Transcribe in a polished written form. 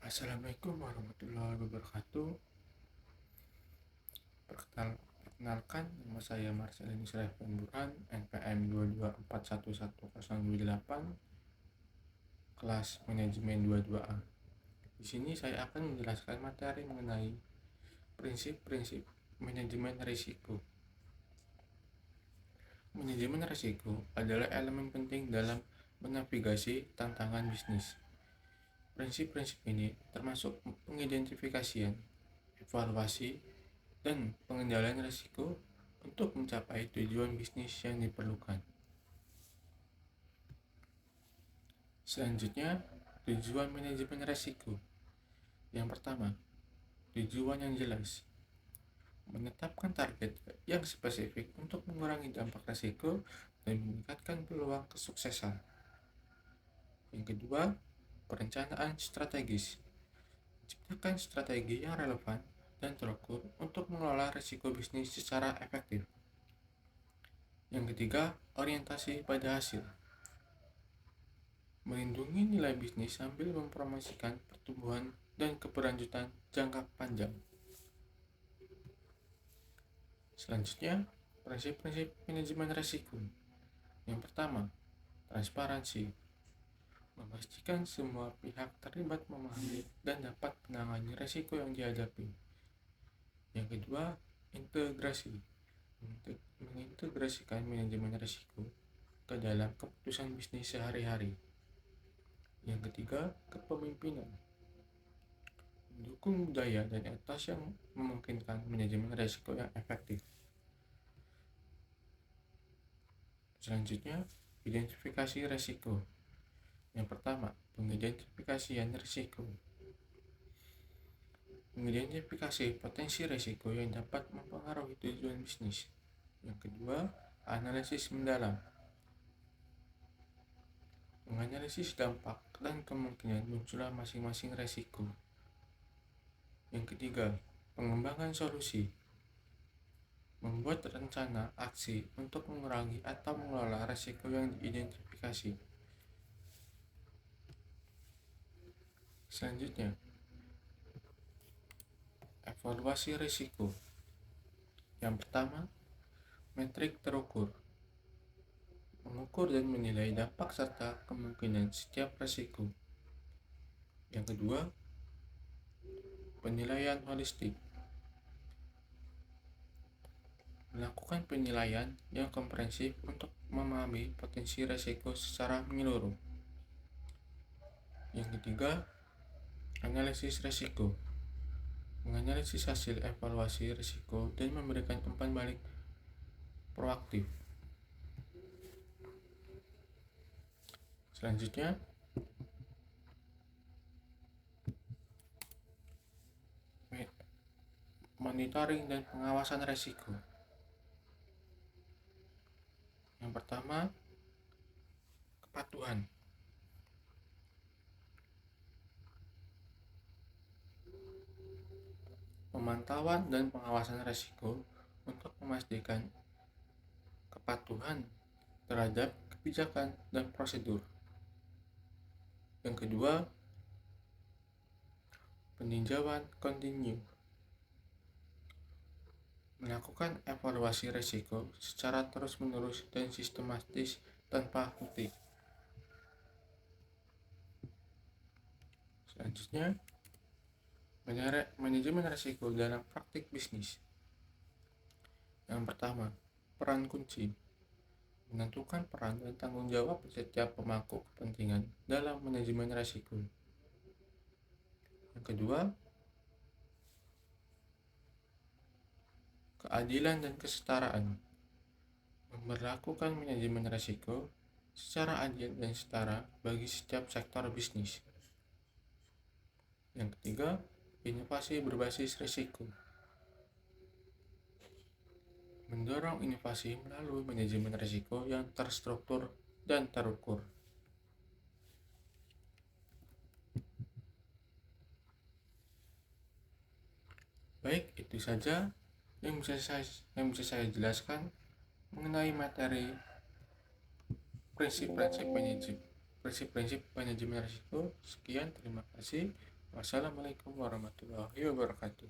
Assalamualaikum warahmatullahi wabarakatuh. Perkenalkan, nama saya Marcelinus Rehvan Burhan, NPM 224110028, kelas manajemen 22A. Di sini saya akan menjelaskan materi mengenai prinsip-prinsip manajemen risiko. Manajemen risiko adalah elemen penting dalam menavigasi tantangan bisnis. Prinsip-prinsip ini termasuk pengidentifikasian, evaluasi, dan pengendalian risiko untuk mencapai tujuan bisnis yang diperlukan. Selanjutnya, tujuan manajemen risiko. Yang pertama, tujuan yang jelas. Menetapkan target yang spesifik untuk mengurangi dampak risiko dan meningkatkan peluang kesuksesan. Yang kedua, perencanaan strategis. Menciptakan strategi yang relevan dan terukur untuk mengelola risiko bisnis secara efektif. Yang ketiga, orientasi pada hasil. Melindungi nilai bisnis sambil mempromosikan pertumbuhan dan keberlanjutan jangka panjang. Selanjutnya, prinsip-prinsip manajemen risiko. Yang pertama, transparansi. Memastikan semua pihak terlibat memahami dan dapat menangani risiko yang dihadapi. Yang kedua, integrasi. Mengintegrasikan manajemen risiko ke dalam keputusan bisnis sehari-hari. Yang ketiga, kepemimpinan. Mendukung budaya dan etos yang memungkinkan manajemen risiko yang efektif. Selanjutnya, identifikasi risiko. Yang pertama, pengidentifikasian risiko. Mengidentifikasi potensi risiko yang dapat mempengaruhi tujuan bisnis. Yang kedua, analisis mendalam. Menganalisis dampak dan kemungkinan munculnya masing-masing risiko. Yang ketiga, pengembangan solusi. Membuat rencana aksi untuk mengurangi atau mengelola risiko yang diidentifikasi. Selanjutnya, evaluasi risiko. Yang pertama, metrik terukur. Mengukur dan menilai dampak serta kemungkinan setiap risiko. Yang kedua, penilaian holistik. Melakukan penilaian yang komprehensif untuk memahami potensi risiko secara menyeluruh. Yang ketiga, analisis risiko. Menganalisis hasil evaluasi risiko dan memberikan umpan balik proaktif. Selanjutnya, monitoring dan pengawasan risiko. Yang pertama, kepatuhan. Pemantauan dan pengawasan risiko untuk memastikan kepatuhan terhadap kebijakan dan prosedur. Yang kedua, peninjauan kontinu. Melakukan evaluasi risiko secara terus-menerus dan sistematis tanpa henti. Selanjutnya, manajemen risiko dalam praktik bisnis. Yang pertama, peran kunci. Menentukan peran dan tanggung jawab setiap pemangku kepentingan dalam manajemen risiko. Yang kedua, keadilan dan kesetaraan. Memberlakukan manajemen risiko secara adil dan setara bagi setiap sektor bisnis. Yang ketiga, inovasi berbasis risiko. Mendorong inovasi melalui manajemen risiko yang terstruktur dan terukur. Baik, itu saja yang bisa saya jelaskan mengenai materi prinsip-prinsip manajemen risiko. Sekian, terima kasih. Wassalamualaikum warahmatullahi wabarakatuh.